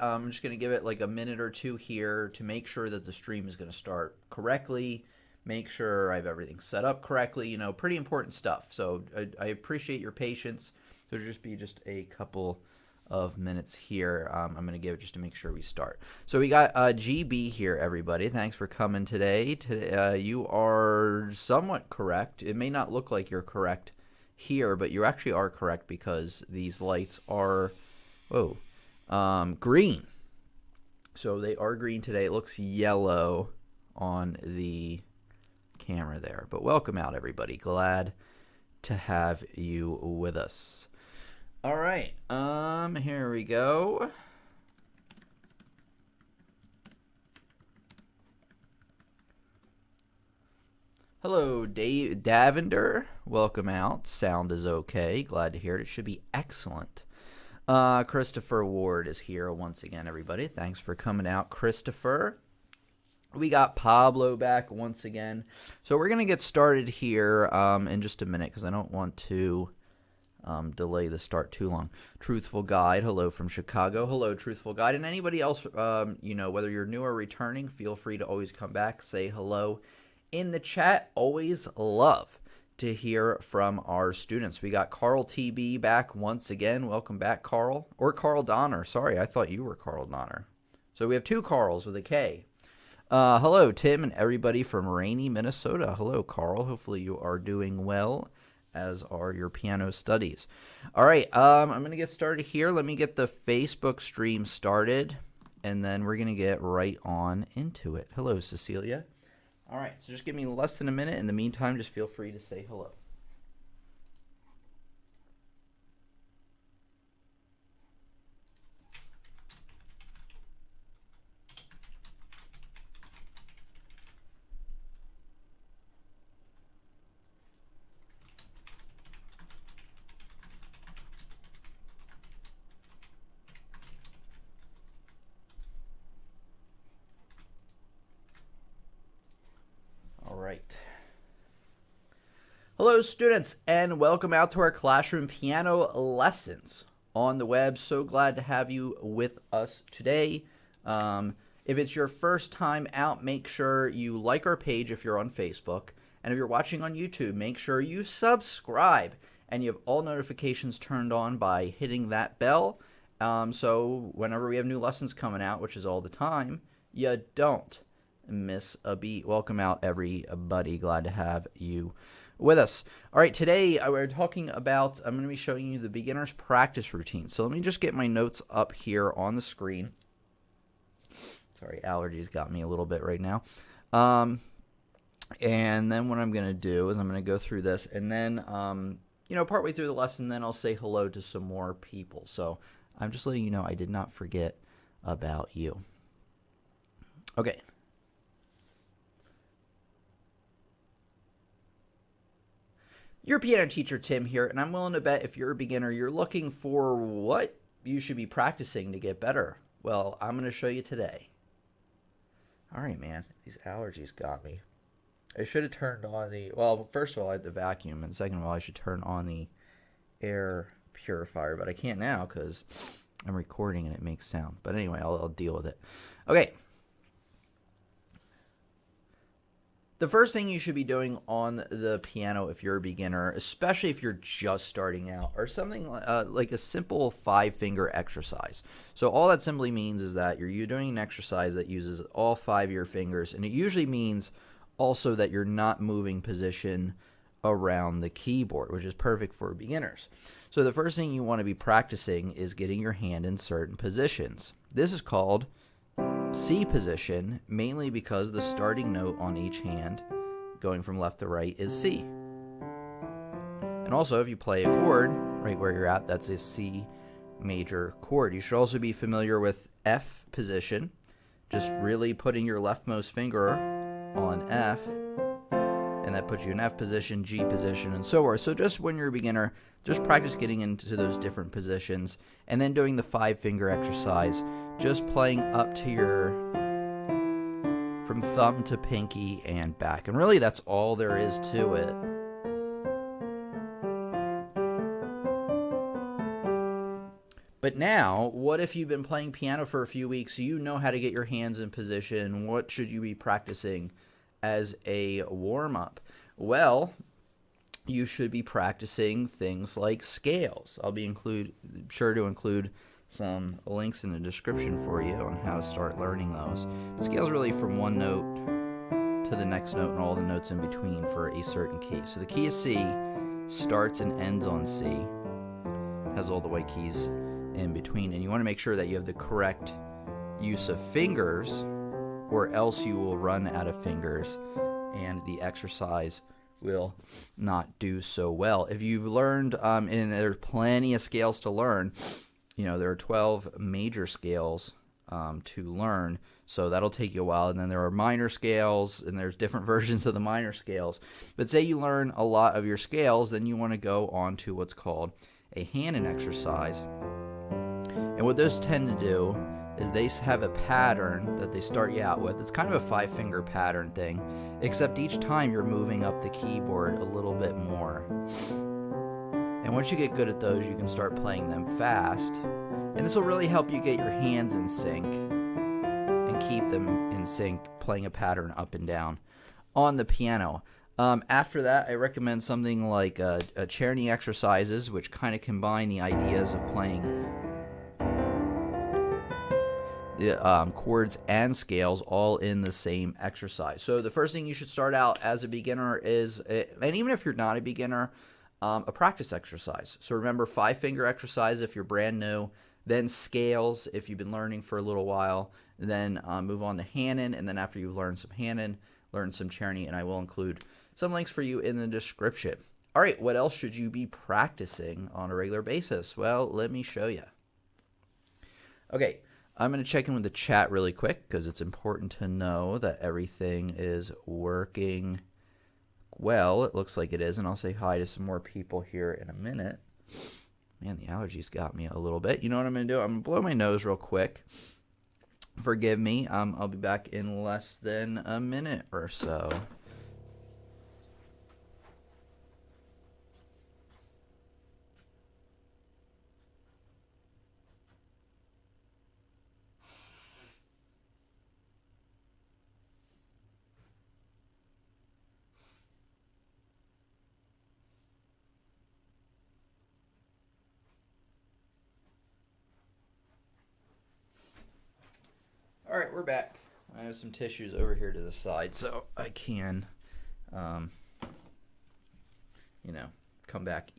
I'm just going to give it like a minute or two here to make sure that the stream is going to start correctly. Make sure I have everything set up correctly. Pretty important stuff. So I appreciate your patience. There'll just be just a couple of minutes here. I'm going to give it just to make sure we start. So we got GB here, everybody. Thanks for coming today. You are somewhat correct. It may not look like you're correct here, but you actually are correct because these lights are, green. So they are green today. It looks yellow on the camera there. But welcome out, everybody. Glad to have you with us. All right, here we go. Hello, Dave Davender. Welcome out. Sound is okay. Glad to hear it. It should be excellent. Christopher Ward is here once again, everybody. Thanks for coming out, Christopher. We got Pablo back once again. So we're going to get started here in just a minute because I don't want to delay the start too long. Truthful Guide, hello from Chicago. Hello, Truthful Guide. And anybody else, whether you're new or returning, feel free to always come back, say hello in the chat. Always love to hear from our students. We got Carl TB back once again. Welcome back, Carl. Or Carl Donner. Sorry, I thought you were Carl Donner. So we have two Carls with a K. Hello, Tim and everybody from rainy Minnesota. Hello, Carl. Hopefully you are doing well, as are your piano studies. All right, I'm going to get started here. Let me get the Facebook stream started, and then we're going to get right on into it. Hello, Cecilia. All right, so just give me less than a minute. In the meantime, just feel free to say hello. Hello, students, and welcome out to our classroom piano lessons on the web. So glad to have you with us today. If it's your first time out, make sure you like our page if you're on Facebook. And if you're watching on YouTube, make sure you subscribe and you have all notifications turned on by hitting that bell. So whenever we have new lessons coming out, which is all the time, you don't miss a beat. Welcome out, everybody. Glad to have you with us. All right, today we're talking about, I'm going to be showing you the beginner's practice routine. So let me just get my notes up here on the screen. Sorry, allergies got me a little bit right now. And then what I'm going to do is I'm going to go through this, and then, partway through the lesson, then I'll say hello to some more people. So I'm just letting you know I did not forget about you. Okay. Your piano teacher, Tim, here, and I'm willing to bet if you're a beginner, you're looking for what you should be practicing to get better. Well, I'm going to show you today. All right, man, these allergies got me. I should have turned on first of all, I had the vacuum, and second of all, I should turn on the air purifier, but I can't now because I'm recording and it makes sound. But anyway, I'll deal with it. Okay. The first thing you should be doing on the piano if you're a beginner, especially if you're just starting out, are something like a simple 5-finger exercise. So all that simply means is that you're doing an exercise that uses all 5 of your fingers, and it usually means also that you're not moving position around the keyboard, which is perfect for beginners. So the first thing you want to be practicing is getting your hand in certain positions. This is called C position, mainly because the starting note on each hand, going from left to right, is C. And also, if you play a chord right where you're at, that's a C major chord. You should also be familiar with F position, just really putting your leftmost finger on F, and that puts you in F position, G position, and so forth. So just when you're a beginner, just practice getting into those different positions, and then doing the 5-finger exercise, just playing up to from thumb to pinky and back. And really, that's all there is to it. But But now, what if you've been playing piano for a few weeks, you know how to get your hands in position? What should you be practicing as a warm-up? Well, you should be practicing things like scales. I'll be sure to include some links in the description for you on how to start learning those. But scales really from one note to the next note and all the notes in between for a certain key. So the key is C, starts and ends on C, has all the white keys in between, and you want to make sure that you have the correct use of fingers, or else you will run out of fingers and the exercise will not do so well. If you've learned, and there's plenty of scales to learn, there are 12 major scales to learn, so that'll take you a while. And then there are minor scales, and there's different versions of the minor scales. But say you learn a lot of your scales, then you want to go on to what's called a hand-in exercise. And what those tend to do is they have a pattern that they start you out with. It's kind of a 5-finger pattern thing, except each time you're moving up the keyboard a little bit more. And once you get good at those, you can start playing them fast. And this will really help you get your hands in sync and keep them in sync, playing a pattern up and down on the piano. After that, I recommend something like a Czerny exercises, which kind of combine the ideas of playing chords and scales all in the same exercise. So the first thing you should start out as a beginner is, and even if you're not a beginner, a practice exercise. So remember, 5-finger exercise if you're brand new, then scales if you've been learning for a little while, then move on to hand-in, and then after you've learned some hand-in, learn some Czerny, and I will include some links for you in the description. All right, what else should you be practicing on a regular basis? Well, let me show you. Okay. I'm going to check in with the chat really quick because it's important to know that everything is working well. It looks like it is, and I'll say hi to some more people here in a minute. Man, the allergies got me a little bit. You know what I'm going to do? I'm going to blow my nose real quick. Forgive me. I'll be back in less than a minute or so. All right, we're back. I have some tissues over here to the side, so I can, come back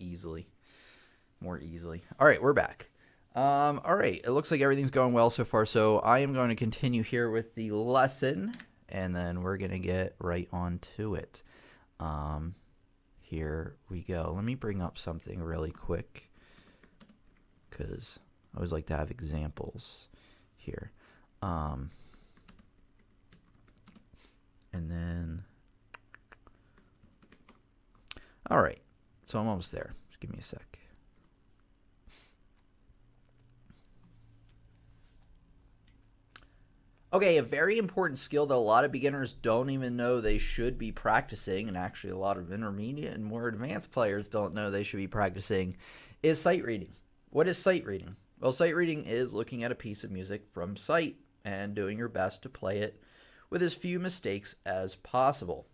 more easily. All right, we're back. All right, it looks like everything's going well so far, so I am going to continue here with the lesson, and then we're going to get right on to it. Here we go. Let me bring up something really quick, because I always like to have examples here. And then, all right, so I'm almost there. Just give me a sec. Okay, a very important skill that a lot of beginners don't even know they should be practicing, and actually a lot of intermediate and more advanced players don't know they should be practicing, is sight reading. What is sight reading? Well, sight reading is looking at a piece of music from sight and doing your best to play it with as few mistakes as possible.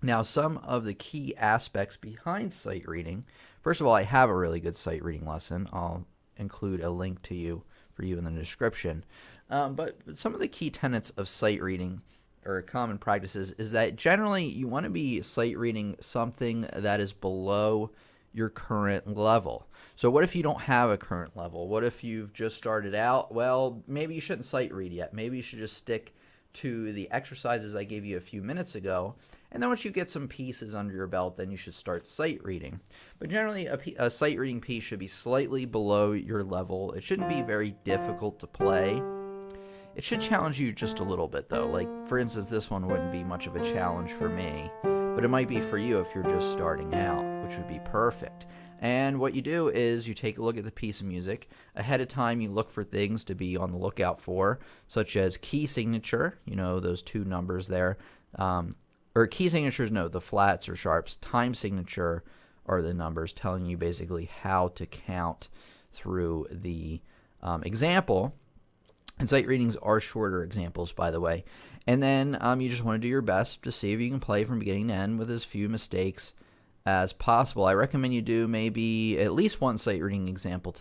Now, some of the key aspects behind sight reading, first of all, I have a really good sight reading lesson. I'll include a link for you in the description. But some of the key tenets of sight reading or common practices is that generally you want to be sight reading something that is below your current level. So what if you don't have a current level? What if you've just started out? Well, maybe you shouldn't sight read yet. Maybe you should just stick to the exercises I gave you a few minutes ago, and then once you get some pieces under your belt, then you should start sight reading. But generally, a sight reading piece should be slightly below your level. It shouldn't be very difficult to play. It should challenge you just a little bit, though. Like, for instance, this one wouldn't be much of a challenge for me, but it might be for you if you're just starting out, which would be perfect. And what you do is you take a look at the piece of music. Ahead of time, you look for things to be on the lookout for, such as key signature, those two numbers there. Or key signatures, no, the flats or sharps. Time signature are the numbers telling you basically how to count through the example. And sight readings are shorter examples, by the way. And then you just want to do your best to see if you can play from beginning to end with as few mistakes as possible. I recommend you do maybe at least one sight reading example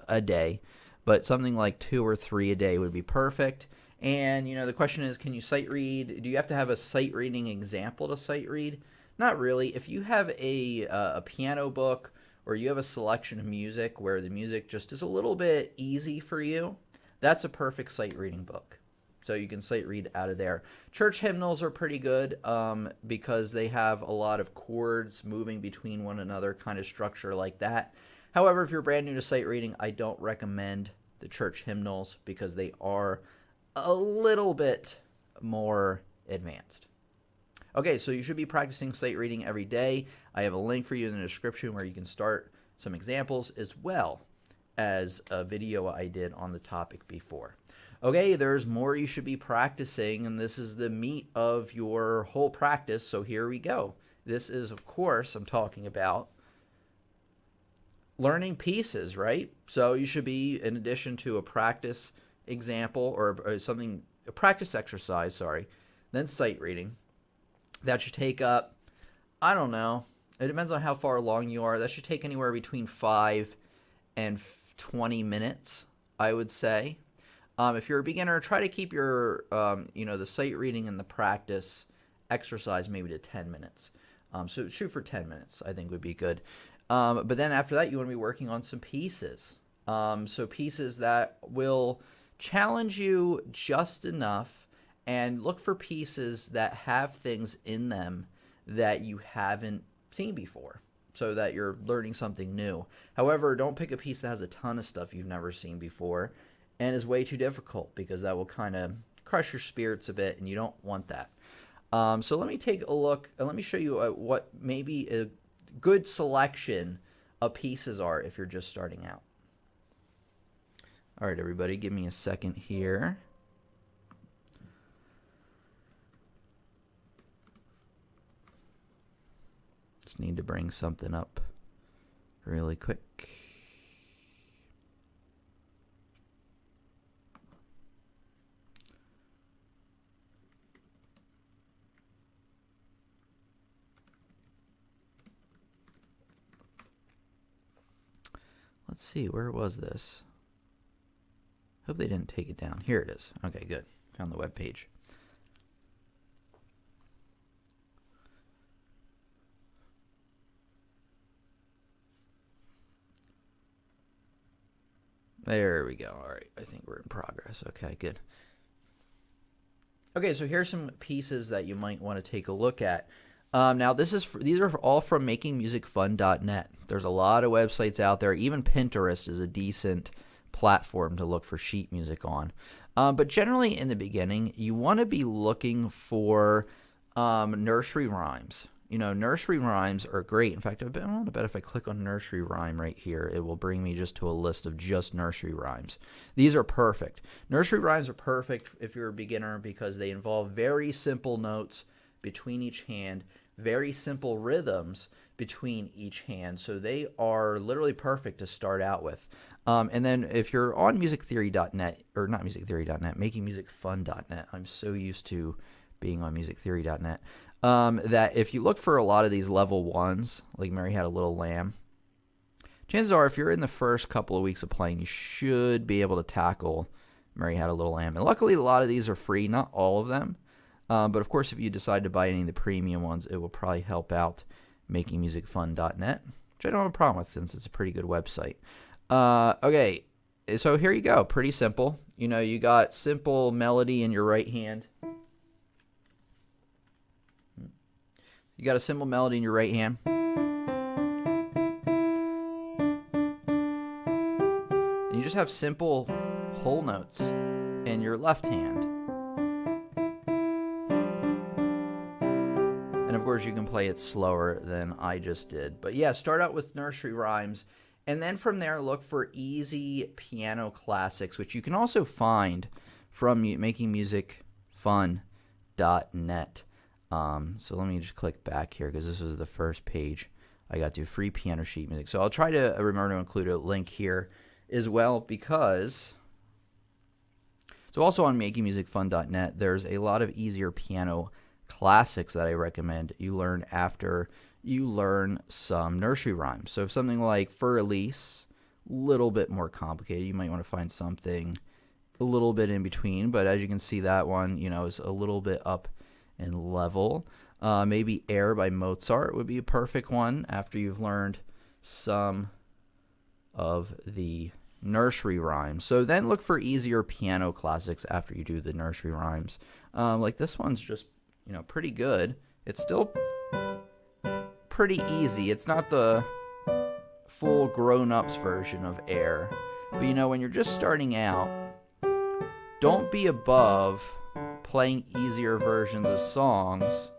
a day, but something like 2 or 3 a day would be perfect. And, the question is, can you sight read? Do you have to have a sight reading example to sight read? Not really. If you have a piano book or you have a selection of music where the music just is a little bit easy for you, that's a perfect sight reading book. So you can sight read out of there. Church hymnals are pretty good because they have a lot of chords moving between one another, kind of structure like that. However, if you're brand new to sight reading, I don't recommend the church hymnals because they are a little bit more advanced. Okay, so you should be practicing sight reading every day. I have a link for you in the description where you can start some examples as well as a video I did on the topic before. Okay, there's more you should be practicing, and this is the meat of your whole practice, so here we go. This is, of course, I'm talking about learning pieces, right? So you should be, in addition to a practice example or a practice exercise, then sight reading. That should take up, I don't know, it depends on how far along you are. That should take anywhere between 5 and 20 minutes, I would say. If you're a beginner, try to keep your, the sight reading and the practice exercise maybe to 10 minutes. So shoot for 10 minutes, I think would be good. But then after that, you want to be working on some pieces. So pieces that will challenge you just enough, and look for pieces that have things in them that you haven't seen before, so that you're learning something new. However, don't pick a piece that has a ton of stuff you've never seen before and is way too difficult, because that will kind of crush your spirits a bit, and you don't want that. So let me take a look, and let me show you what maybe a good selection of pieces are if you're just starting out. All right, everybody, give me a second here. Just need to bring something up really quick. Let's see, where was this? Hope they didn't take it down. Here it is. Okay, good. Found the web page. There we go. All right, I think we're in progress. Okay, good. Okay, so here's some pieces that you might want to take a look at. Now, these are all from makingmusicfun.net. There's a lot of websites out there. Even Pinterest is a decent platform to look for sheet music on. But generally, in the beginning, you want to be looking for nursery rhymes. Nursery rhymes are great. In fact, I want to bet if I click on nursery rhyme right here, it will bring me just to a list of just nursery rhymes. These are perfect. Nursery rhymes are perfect if you're a beginner because they involve very simple notes between each hand, very simple rhythms between each hand. So they are literally perfect to start out with. And then if you're on musictheory.net, or not musictheory.net, makingmusicfun.net, I'm so used to being on musictheory.net, that if you look for a lot of these level ones, like Mary Had a Little Lamb, chances are if you're in the first couple of weeks of playing, you should be able to tackle Mary Had a Little Lamb. And luckily, a lot of these are free, not all of them. But of course, if you decide to buy any of the premium ones, it will probably help out makingmusicfun.net, which I don't have a problem with since it's a pretty good website. Okay, so here you go. Pretty simple. You got simple melody in your right hand. You got a simple melody in your right hand. And you just have simple whole notes in your left hand. And of course, you can play it slower than I just did. But yeah, start out with nursery rhymes. And then from there, look for easy piano classics, which you can also find from makingmusicfun.net. So let me just click back here because this was the first page I got to, free piano sheet music. So I'll try to remember to include a link here as well, because so also on makingmusicfun.net, there's a lot of easier piano classics that I recommend you learn after you learn some nursery rhymes. So if something like For Elise, a little bit more complicated, you might want to find something a little bit in between, but as you can see, that one, is a little bit up in level. Maybe Air by Mozart would be a perfect one after you've learned some of the nursery rhymes. So then look for easier piano classics after you do the nursery rhymes. Like this one's just, pretty good. It's still pretty easy. It's not the full grown-ups version of Air. But when you're just starting out, don't be above playing easier versions of songs,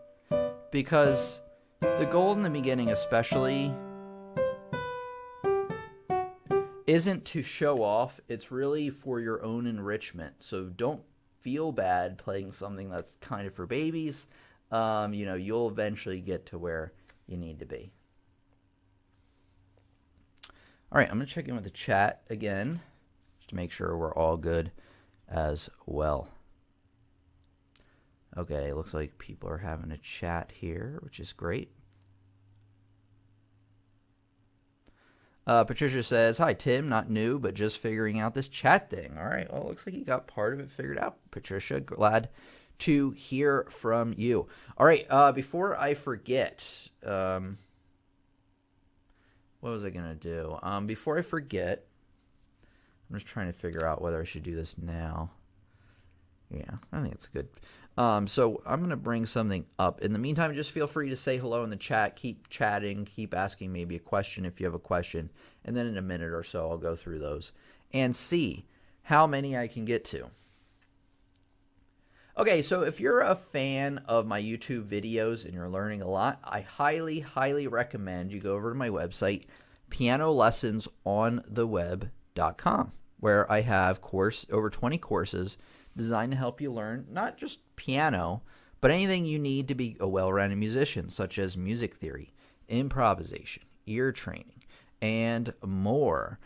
because the goal in the beginning especially isn't to show off. It's really for your own enrichment. So don't feel bad playing something that's kind of for babies. You'll eventually get to where you need to be. All right, I'm going to check in with the chat again just to make sure we're all good as well. Okay, it looks like people are having a chat here, which is great. Patricia says, "Hi, Tim. Not new, but just figuring out this chat thing." All right. Well, it looks like you got part of it figured out, Patricia. Glad to hear from you. All right. Before I forget, what was I going to do? Before I forget, I'm just trying to figure out whether I should do this now. Yeah, I think it's good. So I'm going to bring something up. In the meantime, just feel free to say hello in the chat. Keep chatting. Keep asking maybe a question if you have a question. And then in a minute or so, I'll go through those and see how many I can get to. Okay, so if you're a fan of my YouTube videos and you're learning a lot, I highly, highly recommend you go over to my website, pianolessonsontheweb.com, where I have over 20 courses designed to help you learn not just piano, but anything you need to be a well-rounded musician, such as music theory, improvisation, ear training, and more.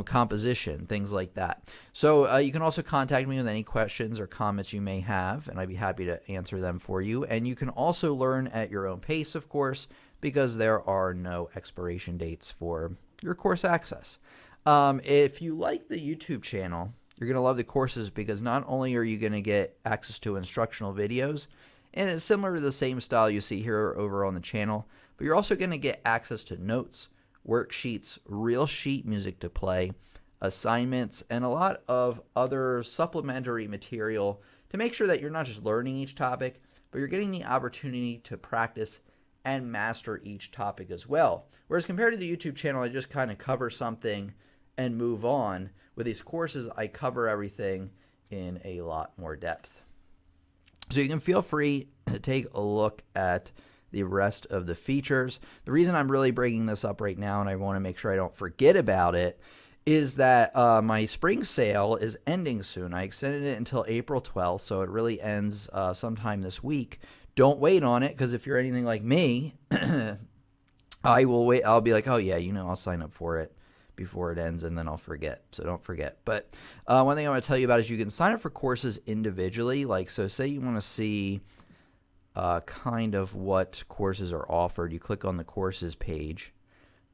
Composition, things like that. So you can also contact me with any questions or comments you may have, and I'd be happy to answer them for you. And you can also learn at your own pace, of course, because there are no expiration dates for your course access. If you like the YouTube channel, you're going to love the courses, because not only are you going to get access to instructional videos, and it's similar to the same style you see here over on the channel, but you're also going to get access to notes, worksheets, real sheet music to play, assignments, and a lot of other supplementary material to make sure that you're not just learning each topic, but you're getting the opportunity to practice and master each topic as well. Whereas compared to the YouTube channel, I just kind of cover something and move on. With these courses, I cover everything in a lot more depth. So you can feel free to take a look at the rest of the features. The reason I'm really bringing this up right now, and I want to make sure I don't forget about it, is that my spring sale is ending soon. I extended it until April 12th, so it really ends sometime this week. Don't wait on it, because if you're anything like me, I will wait. I'll be like, oh yeah, I'll sign up for it before it ends, and then I'll forget. So don't forget. But one thing I want to tell you about is you can sign up for courses individually. So say you want to see kind of what courses are offered. You click on the courses page,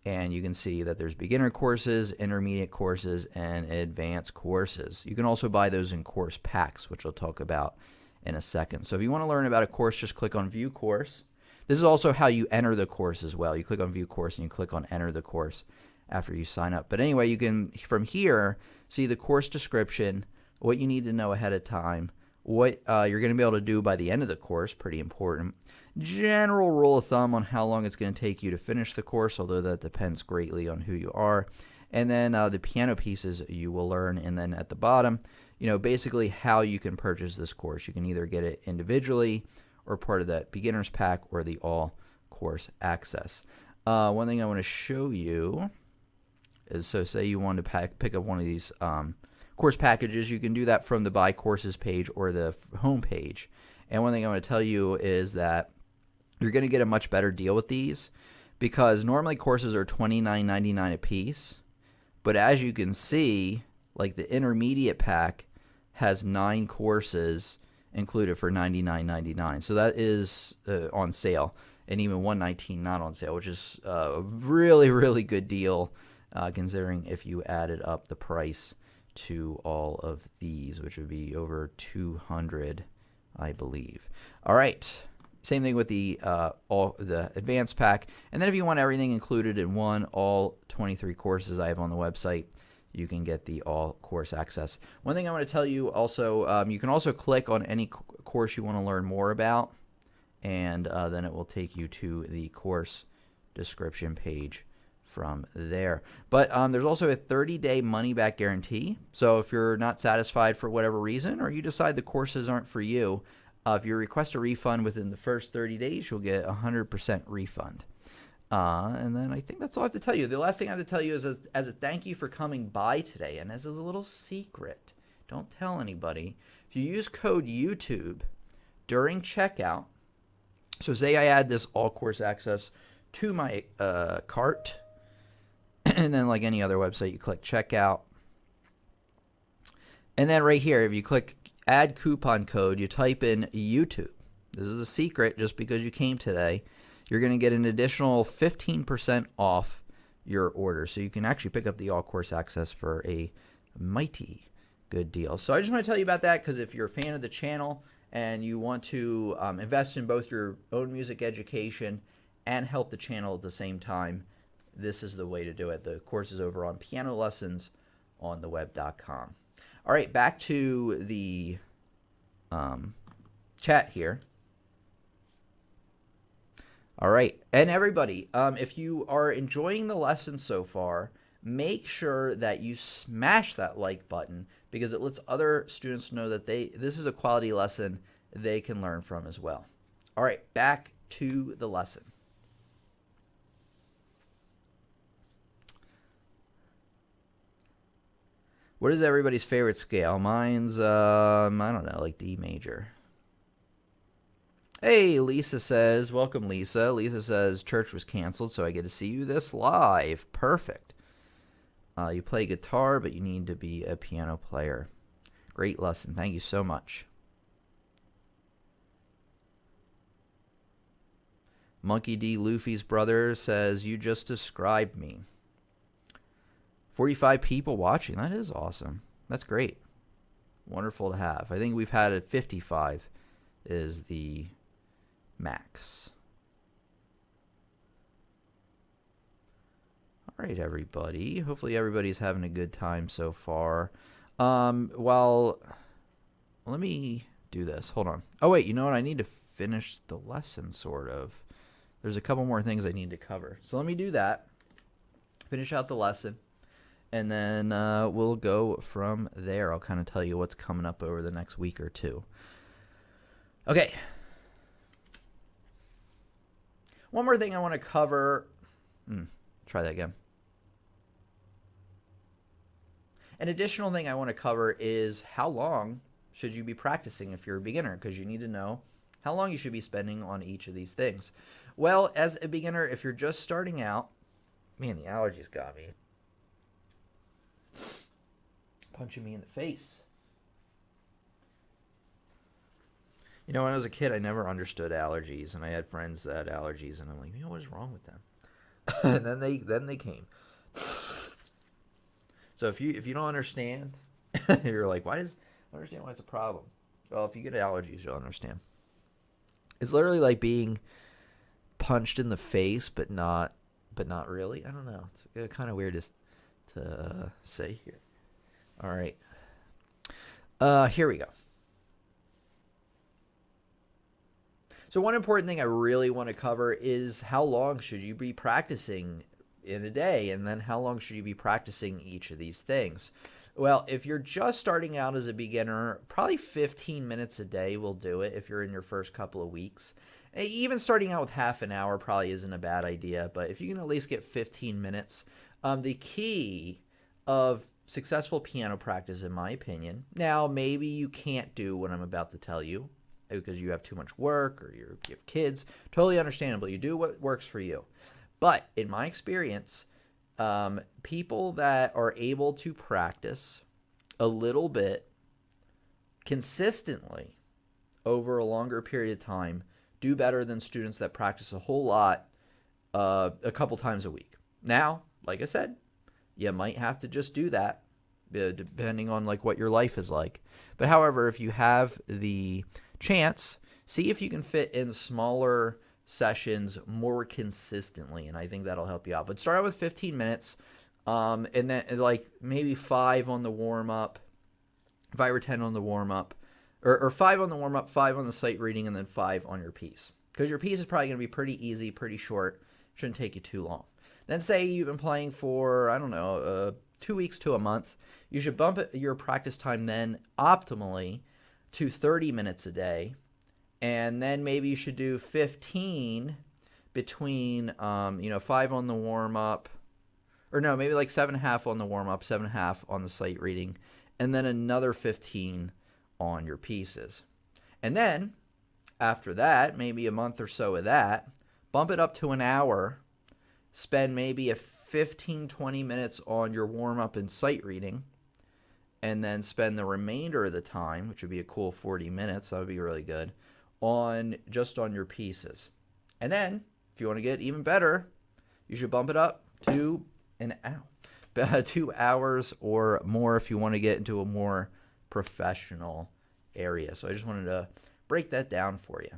and you can see that there's beginner courses, intermediate courses, and advanced courses. You can also buy those in course packs, which I'll talk about in a second. So if you want to learn about a course, just click on View Course. This is also how you enter the course as well. You click on View Course, and you click on Enter the Course after you sign up. But anyway, you can, from here, see the course description, what you need to know ahead of time, what you're going to be able to do by the end of the course, pretty important. General rule of thumb on how long it's going to take you to finish the course, although that depends greatly on who you are. And then the piano pieces you will learn. And then at the bottom, basically how you can purchase this course. You can either get it individually or part of that beginner's pack or the all course access. One thing I want to show you is, so say you want to pick up one of these course packages, you can do that from the Buy Courses page or the home page. And one thing I want to tell you is that you're going to get a much better deal with these, because normally courses are $29.99 a piece, But as you can see, like the intermediate pack has 9 courses included for $99.99. So that is on sale, and even $119 not on sale, which is a really, really good deal considering if you added up the price to all of these, which would be over $200, I believe. All right. Same thing with the advanced pack. And then if you want everything included in one, all 23 courses I have on the website, you can get the all course access. One thing I want to tell you also, you can also click on any course you want to learn more about, and then it will take you to the course description page from there. But there's also a 30-day money-back guarantee. So if you're not satisfied for whatever reason, or you decide the courses aren't for you, if you request a refund within the first 30 days, you'll get 100% refund. And then I think that's all I have to tell you. The last thing I have to tell you is as a thank you for coming by today, and as a little secret, don't tell anybody, if you use code YouTube during checkout, so say I add this all course access to my cart, and then like any other website, you click checkout. And then right here, if you click add coupon code, you type in YouTube. This is a secret just because you came today. You're going to get an additional 15% off your order. So you can actually pick up the all course access for a mighty good deal. So I just want to tell you about that because if you're a fan of the channel and you want to invest in both your own music education and help the channel at the same time, this is the way to do it. The course is over on pianolessonsontheweb.com. All right, back to the chat here. All right, and everybody, if you are enjoying the lesson so far, make sure that you smash that like button because it lets other students know that this is a quality lesson they can learn from as well. All right, back to the lesson. What is everybody's favorite scale? Mine's, I don't know, like D major. Hey, Lisa says, welcome, Lisa. Lisa says, church was canceled, so I get to see you this live. Perfect. You play guitar, but you need to be a piano player. Great lesson. Thank you so much. Monkey D. Luffy's brother says, you just described me. 45 people watching. That is awesome. That's great. Wonderful to have. I think we've had 55 is the max. All right, everybody. Hopefully everybody's having a good time so far. Well, let me do this. Hold on. Oh, wait. You know what? I need to finish the lesson, sort of. There's a couple more things I need to cover. So let me do that. Finish out the lesson. And then we'll go from there. I'll kind of tell you what's coming up over the next week or two. Okay. One more thing I want to cover. Try that again. An additional thing I want to cover is how long should you be practicing if you're a beginner, because you need to know how long you should be spending on each of these things. Well, as a beginner, if you're just starting out, man, the allergies got me. Punching me in the face. You know, when I was a kid, I never understood allergies, and I had friends that had allergies, and I'm like, you know, what is wrong with them? And then they came. So if you don't understand, you're like, I don't understand why it's a problem. Well, if you get allergies, you'll understand. It's literally like being punched in the face, but not really. I don't know. It's kind of weird to say here. All right. Here we go. So one important thing I really want to cover is how long should you be practicing in a day, and then how long should you be practicing each of these things? Well, if you're just starting out as a beginner, probably 15 minutes a day will do it if you're in your first couple of weeks. Even starting out with half an hour probably isn't a bad idea, but if you can at least get 15 minutes, the key of successful piano practice, in my opinion, now maybe you can't do what I'm about to tell you because you have too much work or you have kids. Totally understandable. You do what works for you. But in my experience, People that are able to practice a little bit consistently over a longer period of time do better than students that practice a whole lot a couple times a week. Now, like I said, you might have to just do that depending on like what your life is like. But however, if you have the chance, see if you can fit in smaller sessions more consistently, and I think that'll help you out. But start out with 15 minutes, and then like maybe 5 on the warm-up, 5 or 10 on the warm-up, or 5 on the warm-up, 5 on the sight reading, and then 5 on your piece. Because your piece is probably going to be pretty easy, pretty short, shouldn't take you too long. Then say you've been playing for, I don't know, 2 weeks to a month. You should bump your practice time then optimally to 30 minutes a day. And then maybe you should do 15 between, 5 on the warm-up. Or no, maybe like 7.5 on the warm-up, 7.5 on the sight reading. And then another 15 on your pieces. And then, after that, maybe a month or so of that, bump it up to an hour. Spend maybe 15-20 minutes on your warm-up and sight reading, and then spend the remainder of the time, which would be a cool 40 minutes, that would be really good, on your pieces. And then, if you want to get even better, you should bump it up to 2 hours or more if you want to get into a more professional area. So I just wanted to break that down for you.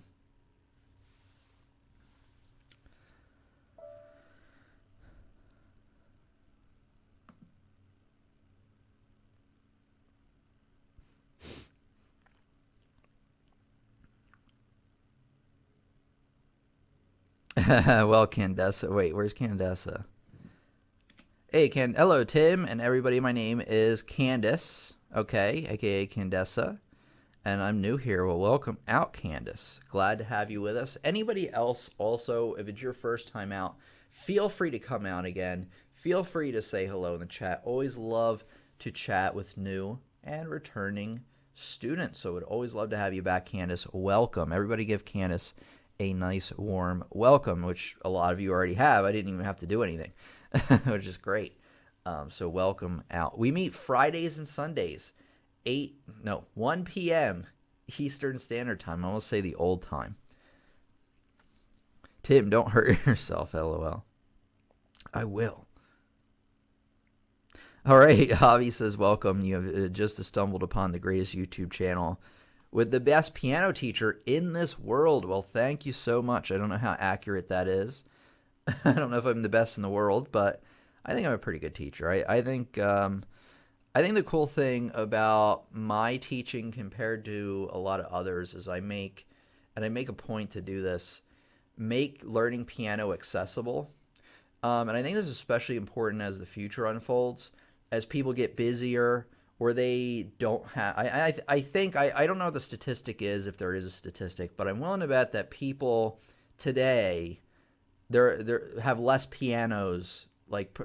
Well, Candessa. Wait, where's Candessa? Hey, hello, Tim, and everybody. My name is Candace, okay, aka Candessa, and I'm new here. Well, welcome out, Candace. Glad to have you with us. Anybody else also, if it's your first time out, feel free to come out again. Feel free to say hello in the chat. Always love to chat with new and returning students, so would always love to have you back, Candace. Welcome. Everybody give Candace a nice warm welcome, which a lot of you already have. I didn't even have to do anything, which is great. So welcome out. We meet Fridays and Sundays, 1 p.m. Eastern Standard Time. I almost say the old time. Tim, don't hurt yourself, LOL. I will. All right, Javi says, welcome. You have just stumbled upon the greatest YouTube channel with the best piano teacher in this world. Well, thank you so much. I don't know how accurate that is. I don't know if I'm the best in the world, but I think I'm a pretty good teacher. I think the cool thing about my teaching compared to a lot of others is I make a point to do this, make learning piano accessible. And I think this is especially important as the future unfolds, as people get busier, or they don't have, I think, I don't know what the statistic is, if there is a statistic, but I'm willing to bet that people today, there have less pianos, like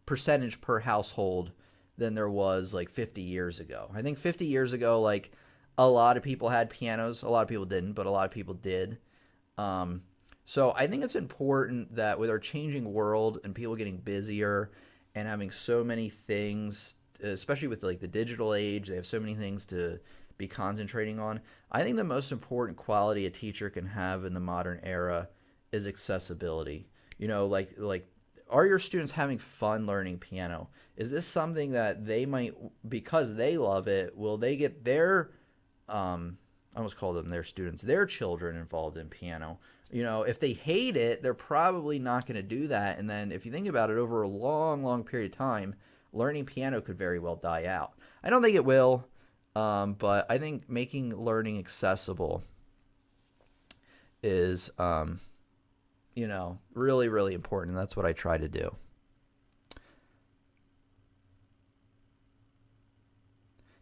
percentage per household, than there was like 50 years ago. I think 50 years ago, like a lot of people had pianos, a lot of people didn't, but a lot of people did. So I think it's important that with our changing world and people getting busier and having so many things, especially with like the digital age, they have so many things to be concentrating on. I think the most important quality a teacher can have in the modern era is accessibility. You know, like are your students having fun learning piano? Is this something that they might, because they love it, will they get their, I almost call them their students, their children involved in piano? You know, if they hate it, they're probably not going to do that. And then if you think about it, over a long, long period of time, learning piano could very well die out. I don't think it will, but I think making learning accessible is, really, really important. That's what I try to do.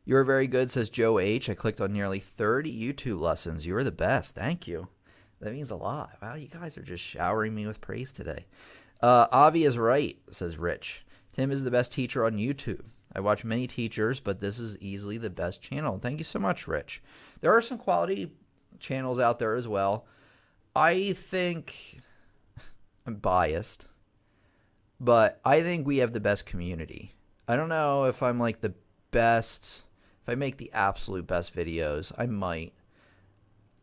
You're very good, says Joe H. I clicked on nearly 30 YouTube lessons. You're the best. Thank you. That means a lot. Wow, you guys are just showering me with praise today. Avi is right, says Rich. Tim is the best teacher on YouTube. I watch many teachers, but this is easily the best channel. Thank you so much, Rich. There are some quality channels out there as well. I think I'm biased, but I think we have the best community. I don't know if I'm like the best, if I make the absolute best videos, I might,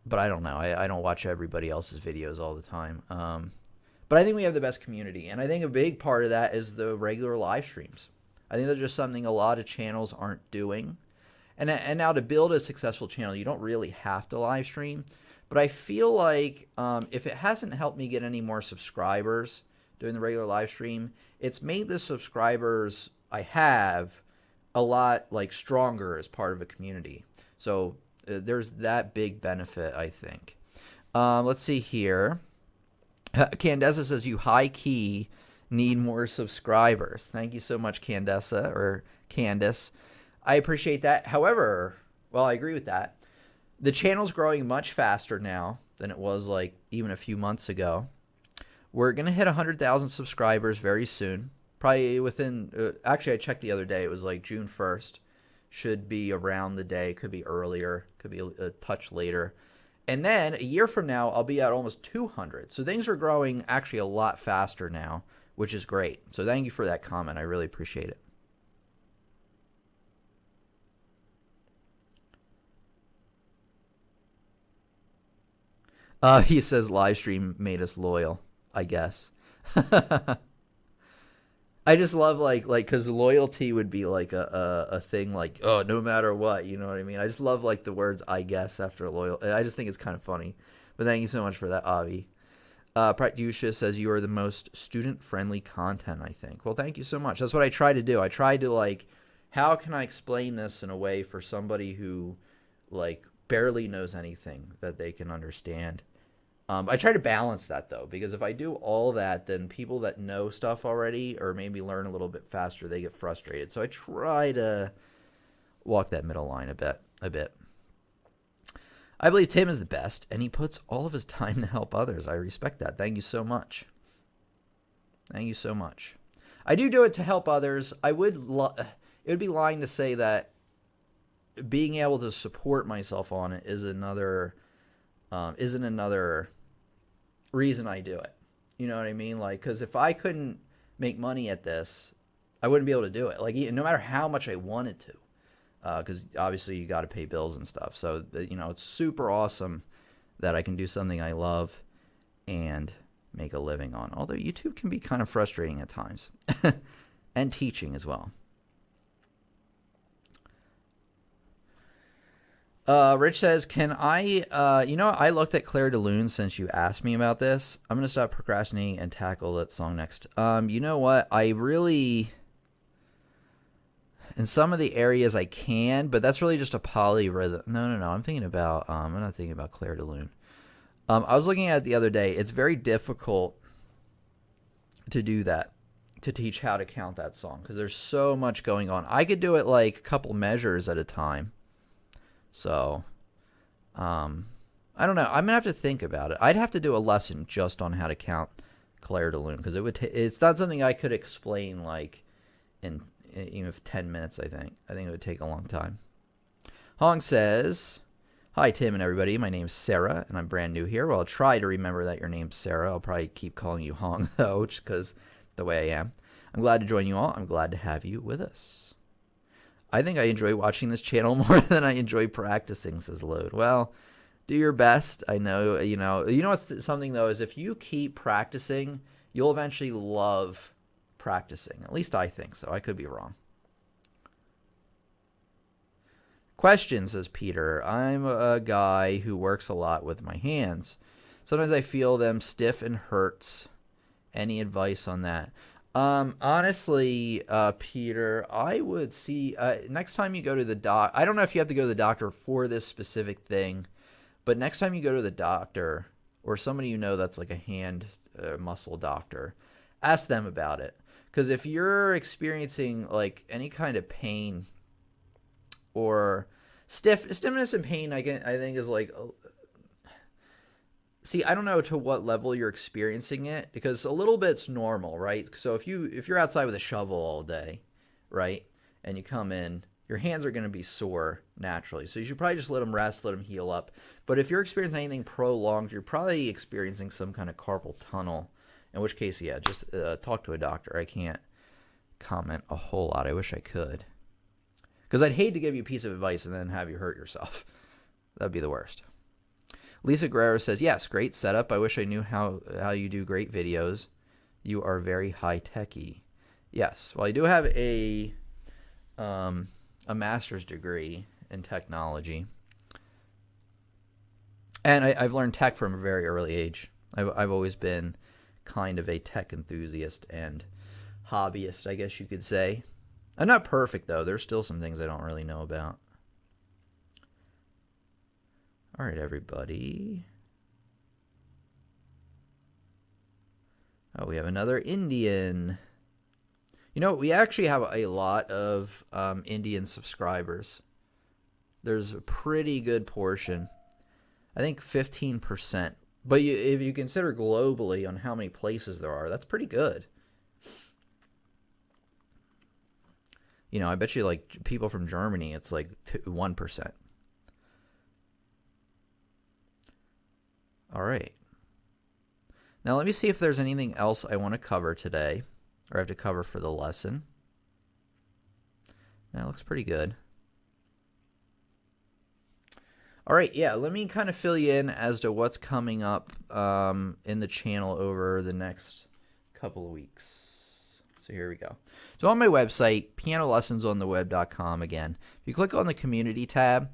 but I don't know. I don't watch everybody else's videos all the time. But I think we have the best community, and I think a big part of that is the regular live streams. I think that's just something a lot of channels aren't doing. And now to build a successful channel, you don't really have to live stream. But I feel like if it hasn't helped me get any more subscribers doing the regular live stream, it's made the subscribers I have a lot like stronger as part of a community. So there's that big benefit, I think. Let's see here. Candessa says you high key need more subscribers. Thank you so much, Candessa or Candace. I appreciate that. However, well, I agree with that. The channel's growing much faster now than it was like even a few months ago. We're going to hit 100,000 subscribers very soon. Probably within, actually I checked the other day, it was like June 1st. Should be around the day, could be earlier, could be a touch later. And then a year from now, I'll be at almost 200. So things are growing actually a lot faster now, which is great. So thank you for that comment. I really appreciate it. He says live stream made us loyal, I guess. I just love like because loyalty would be like a thing like, oh, no matter what, you know what I mean? I just love like the words I guess after loyal. I just think it's kind of funny. But thank you so much for that, Avi. Pratyusha says you are the most student-friendly content, I think. Well, thank you so much. That's what I try to do. I try to like, how can I explain this in a way for somebody who like barely knows anything that they can understand? I try to balance that, though, because if I do all that, then people that know stuff already or maybe learn a little bit faster, they get frustrated. So I try to walk that middle line a bit. I believe Tim is the best, and he puts all of his time to help others. I respect that. Thank you so much. Thank you so much. I do it to help others. It would be lying to say that being able to support myself on it is isn't another reason I do it. You know what I mean? Like, because if I couldn't make money at this, I wouldn't be able to do it. Like, no matter how much I wanted to, because obviously you got to pay bills and stuff. So, it's super awesome that I can do something I love and make a living on. Although YouTube can be kind of frustrating at times, and teaching as well. Rich says, can I, I looked at Claire de Lune since you asked me about this. I'm going to stop procrastinating and tackle that song next. You know what? I really, in some of the areas I can, but that's really just a polyrhythm. No. I'm not thinking about Claire de Lune. I was looking at it the other day. It's very difficult to do that, to teach how to count that song, because there's so much going on. I could do it like a couple measures at a time. So, I don't know. I'm going to have to think about it. I'd have to do a lesson just on how to count Claire de Lune, because it's not something I could explain like in 10 minutes, I think. I think it would take a long time. Hong says, hi, Tim and everybody. My name's Sarah, and I'm brand new here. Well, I'll try to remember that your name's Sarah. I'll probably keep calling you Hong, though, just because the way I am. I'm glad to join you all. I'm glad to have you with us. I think I enjoy watching this channel more than I enjoy practicing, says Load. Well, do your best. I know, what's something, though, is if you keep practicing, you'll eventually love practicing. At least I think so. I could be wrong. Question, says Peter. I'm a guy who works a lot with my hands. Sometimes I feel them stiff and hurts. Any advice on that? Honestly, Peter, I would see, next time you go to the doc, I don't know if you have to go to the doctor for this specific thing, but next time you go to the doctor or somebody that's like a hand muscle doctor, ask them about it. Because if you're experiencing like any kind of pain or stiffness and pain, I think is like, see, I don't know to what level you're experiencing it, because a little bit's normal, right? So if you're outside with a shovel all day, right, and you come in, your hands are going to be sore naturally. So you should probably just let them rest, let them heal up. But if you're experiencing anything prolonged, you're probably experiencing some kind of carpal tunnel In which case, yeah, just talk to a doctor. I can't comment a whole lot. I wish I could. Because I'd hate to give you a piece of advice and then have you hurt yourself. That'd be the worst. Lisa Guerrero says, yes, great setup. I wish I knew how you do great videos. You are very high-techy. Yes. Well, I do have a master's degree in technology. And I've learned tech from a very early age. I've always been kind of a tech enthusiast and hobbyist, I guess you could say. I'm not perfect, though. There's still some things I don't really know about. All right, everybody. Oh, we have another Indian. You know, we actually have a lot of Indian subscribers. There's a pretty good portion. I think 15%. But if you consider globally on how many places there are, that's pretty good. You know, I bet you like people from Germany, it's like 1%. All right. Now let me see if there's anything else I want to cover today, or I have to cover for the lesson. That looks pretty good. All right, yeah, let me kind of fill you in as to what's coming up in the channel over the next couple of weeks. So here we go. So on my website, pianolessonsontheweb.com again, if you click on the community tab,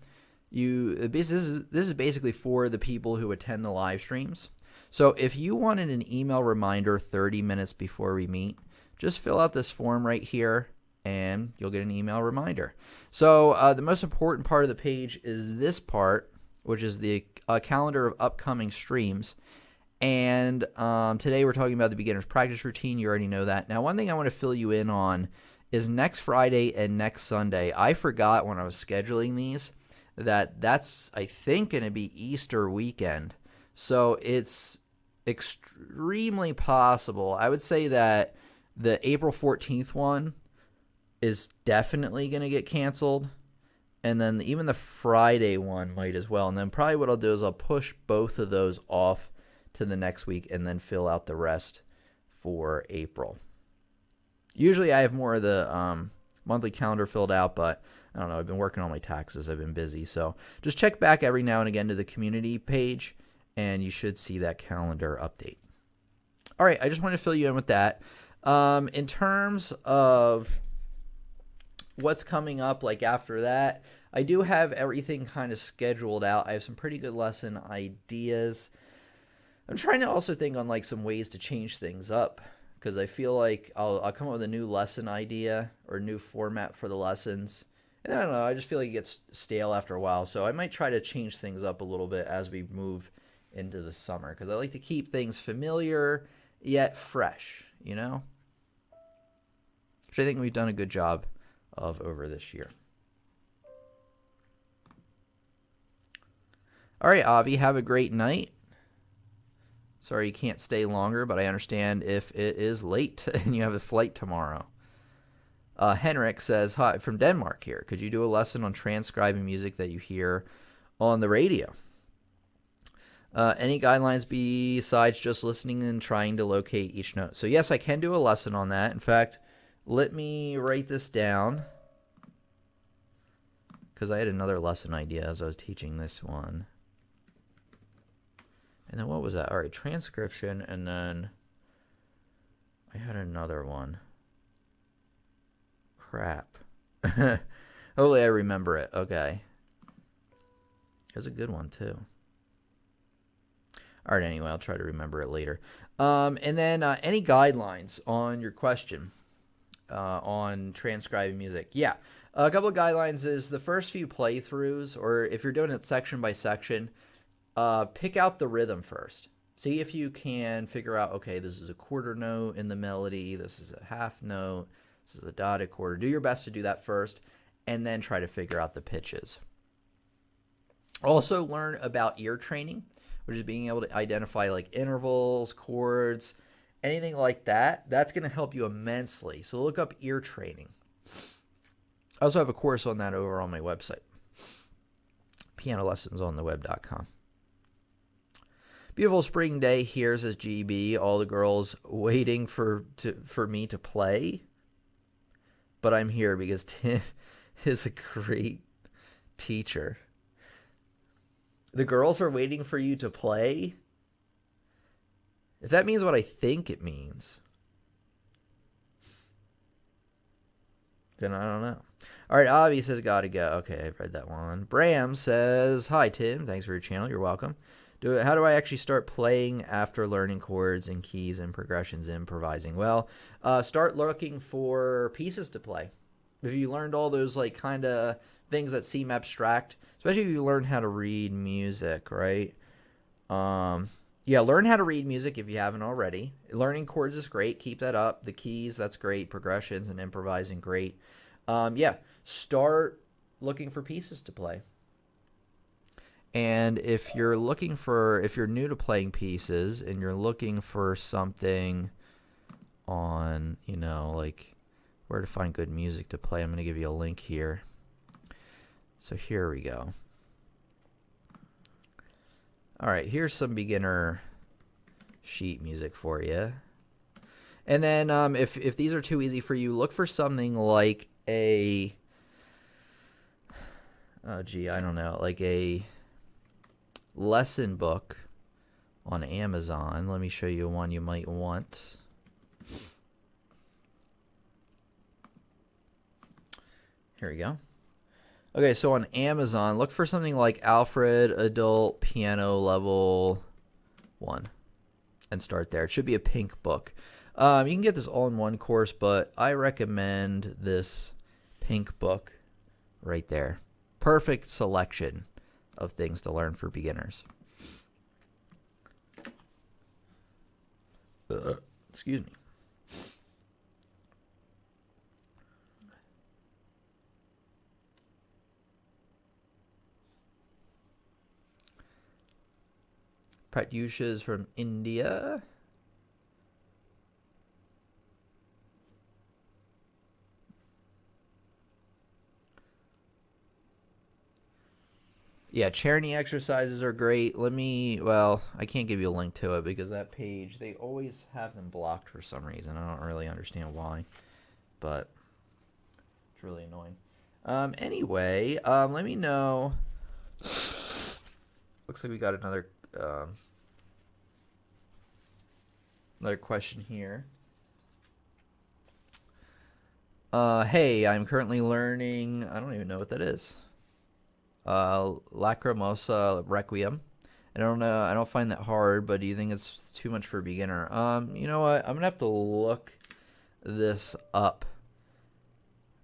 this is basically for the people who attend the live streams. So if you wanted an email reminder 30 minutes before we meet, just fill out this form right here and you'll get an email reminder. So the most important part of the page is this part, which is the calendar of upcoming streams. And today we're talking about the beginner's practice routine. You already know that. Now, one thing I want to fill you in on is next Friday and next Sunday. I forgot when I was scheduling these that's, I think, going to be Easter weekend. So it's extremely possible. I would say that the April 14th one is definitely going to get canceled. And then even the Friday one might as well. And then probably what I'll do is I'll push both of those off to the next week and then fill out the rest for April. Usually I have more of the monthly calendar filled out, but I don't know. I've been working on my taxes. I've been busy. So just check back every now and again to the community page, and you should see that calendar update. All right. I just want to fill you in with that. In terms of what's coming up, like after that, I do have everything kind of scheduled out. I have some pretty good lesson ideas. I'm trying to also think on like some ways to change things up, because I feel like I'll come up with a new lesson idea or new format for the lessons. And I don't know, I just feel like it gets stale after a while. So I might try to change things up a little bit as we move into the summer, because I like to keep things familiar yet fresh, you know? Which I think we've done a good job of over this year. All right, Avi, have a great night. Sorry you can't stay longer, but I understand if it is late and you have a flight tomorrow. Henrik says, hi, from Denmark here. Could you do a lesson on transcribing music that you hear on the radio? Any guidelines besides just listening and trying to locate each note? So yes, I can do a lesson on that. In fact, let me write this down, because I had another lesson idea as I was teaching this one. And then what was that? All right, transcription, and then I had another one. Crap. Hopefully I remember it. Okay. It was a good one, too. All right, anyway, I'll try to remember it later. And then any guidelines on your question on transcribing music? Yeah. A couple of guidelines is the first few playthroughs, or if you're doing it section by section, pick out the rhythm first. See if you can figure out, okay, this is a quarter note in the melody, this is a half note, this is a dotted quarter. Do your best to do that first, and then try to figure out the pitches. Also learn about ear training, which is being able to identify like intervals, chords, anything like that. That's going to help you immensely. So look up ear training. I also have a course on that over on my website, pianolessonsontheweb.com. Beautiful spring day here, says GB. All the girls waiting for me to play. But I'm here because Tim is a great teacher. The girls are waiting for you to play? If that means what I think it means, then I don't know. All right, Avi says gotta go. Okay, I've read that one. Bram says, hi, Tim. Thanks for your channel. You're welcome. How do I actually start playing after learning chords and keys and progressions and improvising? Well, start looking for pieces to play. If you learned all those like kind of things that seem abstract, especially if you learn how to read music, right? Yeah, learn how to read music if you haven't already. Learning chords is great. Keep that up. The keys, that's great. Progressions and improvising, great. Yeah, start looking for pieces to play. And if you're new to playing pieces and you're looking for something on, like where to find good music to play, I'm going to give you a link here. So here we go. All right, here's some beginner sheet music for you. And then if these are too easy for you, look for something like a, like a lesson book on Amazon. Let me show you one you might want. Here we go. Okay, so on Amazon, look for something like Alfred Adult Piano Level 1 and start there. It should be a pink book. You can get this all in one course, but I recommend this pink book right there. Perfect selection of things to learn for beginners. Excuse me. Pratyusha is from India. Yeah, Charity exercises are great. I can't give you a link to it because that page, they always have them blocked for some reason. I don't really understand why, but it's really annoying. Anyway, let me know. Looks like we got another question here. Hey, I'm currently learning, I don't even know what that is. Lacrimosa Requiem. I don't find that hard, but do you think it's too much for a beginner? You know what? I'm gonna have to look this up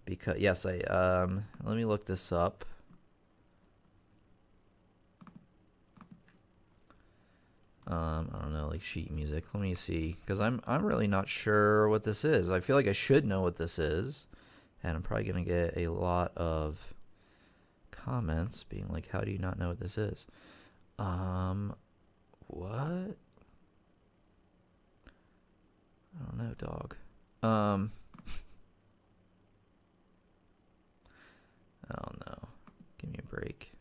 because let me look this up. I don't know, like sheet music. Let me see, because I'm really not sure what this is. I feel like I should know what this is, and I'm probably gonna get a lot of comments being like, "How do you not know what this is?" What? I don't know, dog. I don't know. Give me a break.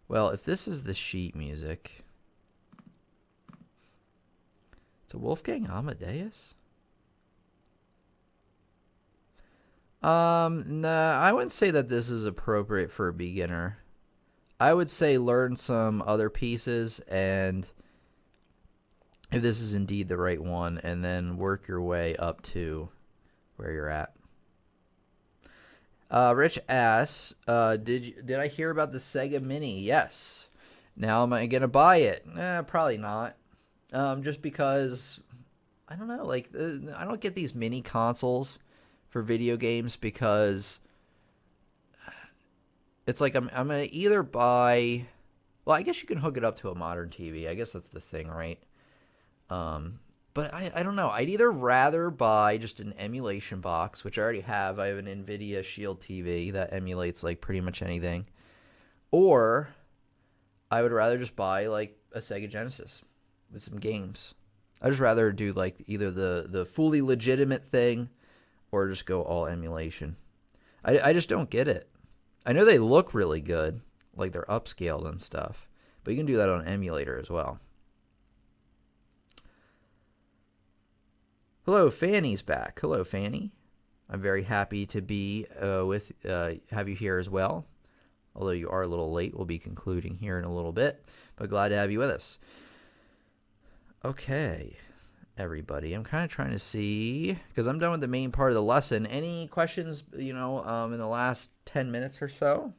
Well, if this is the sheet music, it's a Wolfgang Amadeus? Nah, I wouldn't say that this is appropriate for a beginner. I would say learn some other pieces, and if this is indeed the right one, and then work your way up to where you're at. Rich asks, did I hear about the Sega Mini? Yes. Now am I gonna buy it? Probably not. Just because I don't know. Like I don't get these mini consoles for video games because it's like I'm gonna either buy. Well, I guess you can hook it up to a modern TV. I guess that's the thing, right? But I don't know. I'd either rather buy just an emulation box, which I already have. I have an NVIDIA Shield TV that emulates like pretty much anything. Or I would rather just buy like a Sega Genesis with some games. I'd just rather do like either the fully legitimate thing or just go all emulation. I just don't get it. I know they look really good. like they're upscaled and stuff. But you can do that on emulator as well. Hello, Fanny's back. Hello, Fanny. I'm very happy to be have you here as well. Although you are a little late, we'll be concluding here in a little bit. But glad to have you with us. Okay, everybody. I'm kind of trying to see, because I'm done with the main part of the lesson. Any questions, in the last 10 minutes or so?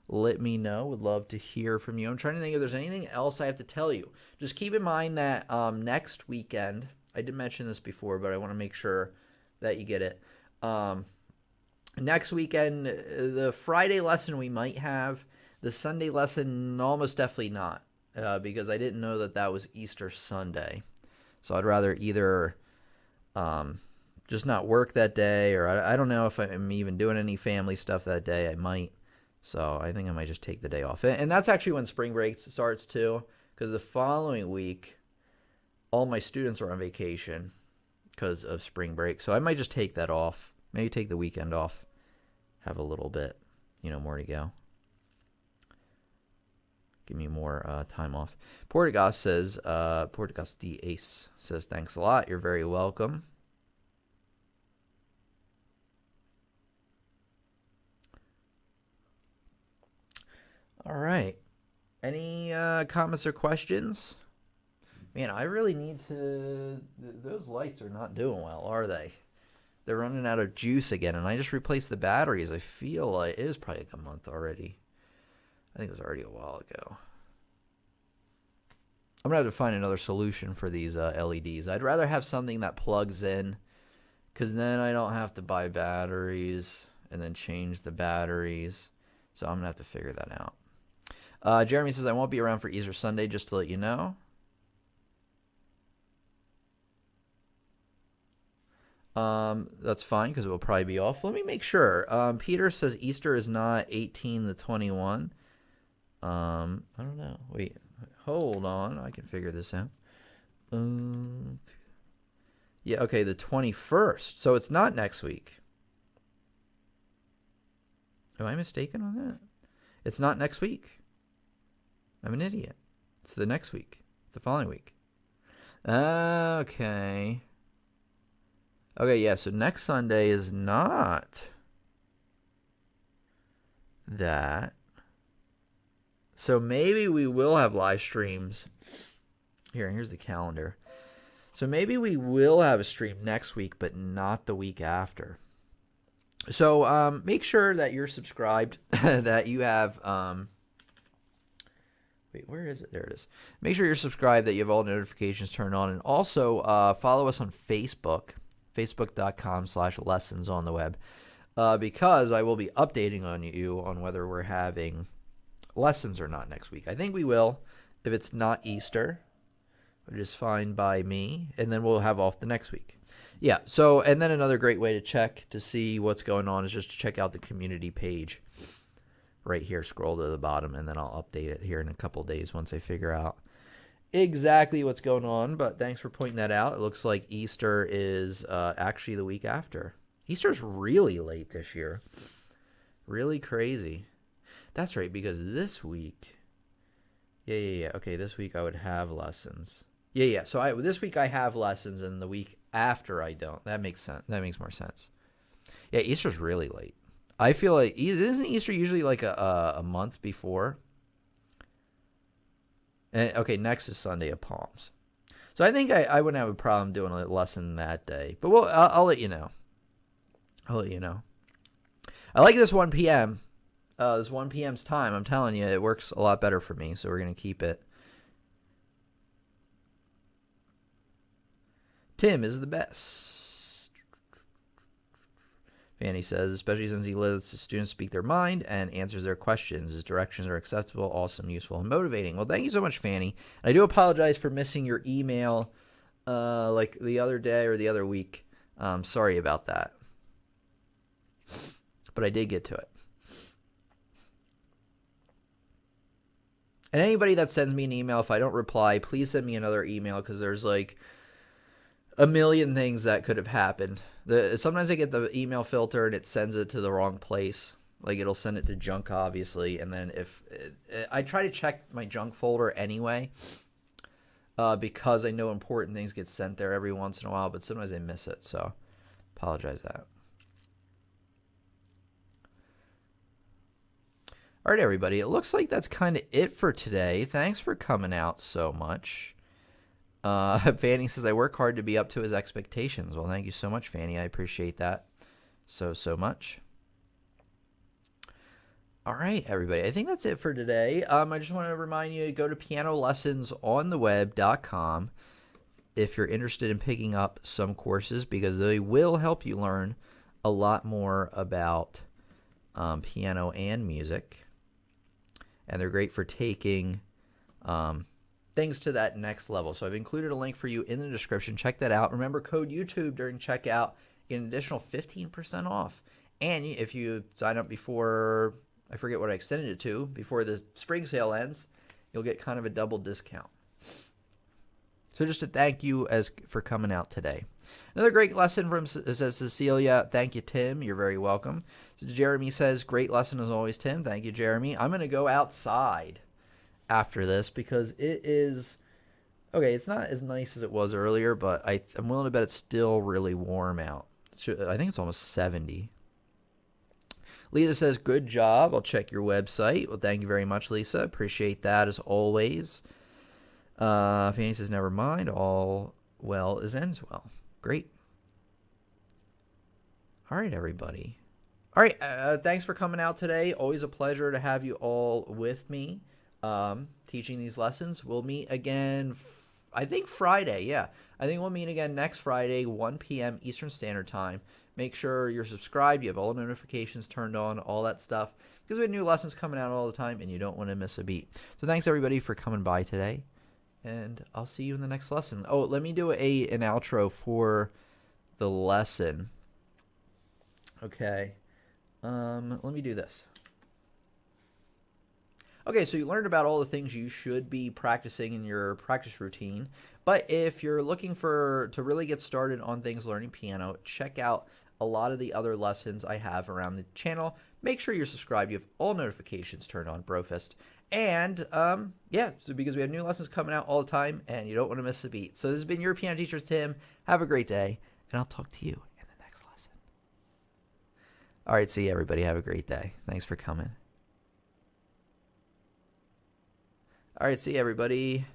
Let me know. Would love to hear from you. I'm trying to think if there's anything else I have to tell you. Just keep in mind that next weekend, I did mention this before, but I want to make sure that you get it. Next weekend, the Friday lesson we might have. The Sunday lesson, almost definitely not, because I didn't know that was Easter Sunday. So I'd rather either just not work that day, or I don't know if I'm even doing any family stuff that day. I might. So I think I might just take the day off. And that's actually when spring break starts too, because the following week, all my students are on vacation because of spring break. So I might just take that off. Maybe take the weekend off. Have a little bit, more to go. Give me more time off. Portugas says, Portugas D. Ace says, thanks a lot. You're very welcome. All right. Any comments or questions? Man, I really need to... Those lights are not doing well, are they? They're running out of juice again, and I just replaced the batteries. I feel like it was probably like a month already. I think it was already a while ago. I'm going to have to find another solution for these LEDs. I'd rather have something that plugs in, because then I don't have to buy batteries and then change the batteries. So I'm going to have to figure that out. Jeremy says, I won't be around for Easter Sunday, just to let you know. That's fine, because it will probably be off. Let me make sure. Peter says Easter is not 18 to 21. I don't know. Wait, hold on. I can figure this out. Yeah, okay, the 21st. So it's not next week. Am I mistaken on that? It's not next week. I'm an idiot. It's the next week. The following week. Okay. Okay, yeah, so next Sunday is not that. So maybe we will have live streams. Here's the calendar. So maybe we will have a stream next week, but not the week after. So make sure that you're subscribed, that you have... Wait, where is it? There it is. Make sure you're subscribed, that you have all notifications turned on, and also follow us on Facebook. Facebook.com/lessons on the web, because I will be updating on you on whether we're having lessons or not next week. I think we will, if it's not Easter, which is fine by me, and then we'll have off the next week. Yeah, so, and then another great way to check to see what's going on is just to check out the community page right here. Scroll to the bottom, and then I'll update it here in a couple days once I figure out exactly what's going on, but thanks for pointing that out. It looks like Easter is actually the week after. Easter's really late this year. Really crazy. That's right, because this week... Yeah. Okay, this week I would have lessons. Yeah. So this week I have lessons, and the week after I don't. That makes sense. That makes more sense. Yeah, Easter's really late. I feel like... Isn't Easter usually like a month before? And, okay, next is Sunday of Palms. So I think I wouldn't have a problem doing a lesson that day. But I'll let you know. I'll let you know. I like this 1 p.m. This 1 p.m.'s time. I'm telling you, it works a lot better for me. So we're going to keep it. Tim is the best. Fanny says, especially since he lets the students speak their mind and answers their questions. His directions are acceptable, awesome, useful, and motivating. Well, thank you so much, Fanny. I do apologize for missing your email like the other day or the other week. Sorry about that. But I did get to it. And anybody that sends me an email, if I don't reply, please send me another email, because there's like a million things that could have happened. Sometimes I get the email filter and it sends it to the wrong place. Like, it'll send it to junk, obviously, and then if I try to check my junk folder anyway, because I know important things get sent there every once in a while, but sometimes I miss it, so apologize that. All right, everybody, it looks like that's kind of it for today. Thanks for coming out so much. Fanny says, I work hard to be up to his expectations. Well, thank you so much, Fanny. I appreciate that so much. All right, everybody. I think that's it for today. I just want to remind you to go to pianolessonsontheweb.com if you're interested in picking up some courses, because they will help you learn a lot more about piano and music. And they're great for taking things to that next level. So I've included a link for you in the description. Check that out. Remember, code YouTube during checkout, get an additional 15% off. And if you sign up before, I forget what I extended it to, before the spring sale ends, you'll get kind of a double discount. So just to thank you for coming out today. Another great lesson from, says Cecilia. Thank you, Tim. You're very welcome. So Jeremy says, great lesson as always, Tim. Thank you, Jeremy. I'm going to go outside after this because it is, okay, it's not as nice as it was earlier, but I'm willing to bet it's still really warm out. I think it's almost 70. Lisa says, good job. I'll check your website. Well, thank you very much, Lisa. Appreciate that as always. Fanny says, never mind. All well as ends well. Great. All right, everybody. All right, thanks for coming out today. Always a pleasure to have you all with me teaching these lessons. We'll meet again, I think Friday. Yeah, I think we'll meet again next Friday, 1 p.m. Eastern Standard Time. Make sure you're subscribed. You have all the notifications turned on, all that stuff, because we have new lessons coming out all the time, and you don't want to miss a beat. So thanks, everybody, for coming by today. And I'll see you in the next lesson. Oh, let me do an outro for the lesson. Okay. Let me do this. Okay, so you learned about all the things you should be practicing in your practice routine. But if you're looking to really get started on things learning piano, check out a lot of the other lessons I have around the channel. Make sure you're subscribed. You have all notifications turned on, Brofist. And, yeah, so because we have new lessons coming out all the time, and you don't want to miss a beat. So this has been your piano teacher, Tim. Have a great day, and I'll talk to you in the next lesson. All right, see you, everybody. Have a great day. Thanks for coming. All right, see you, everybody.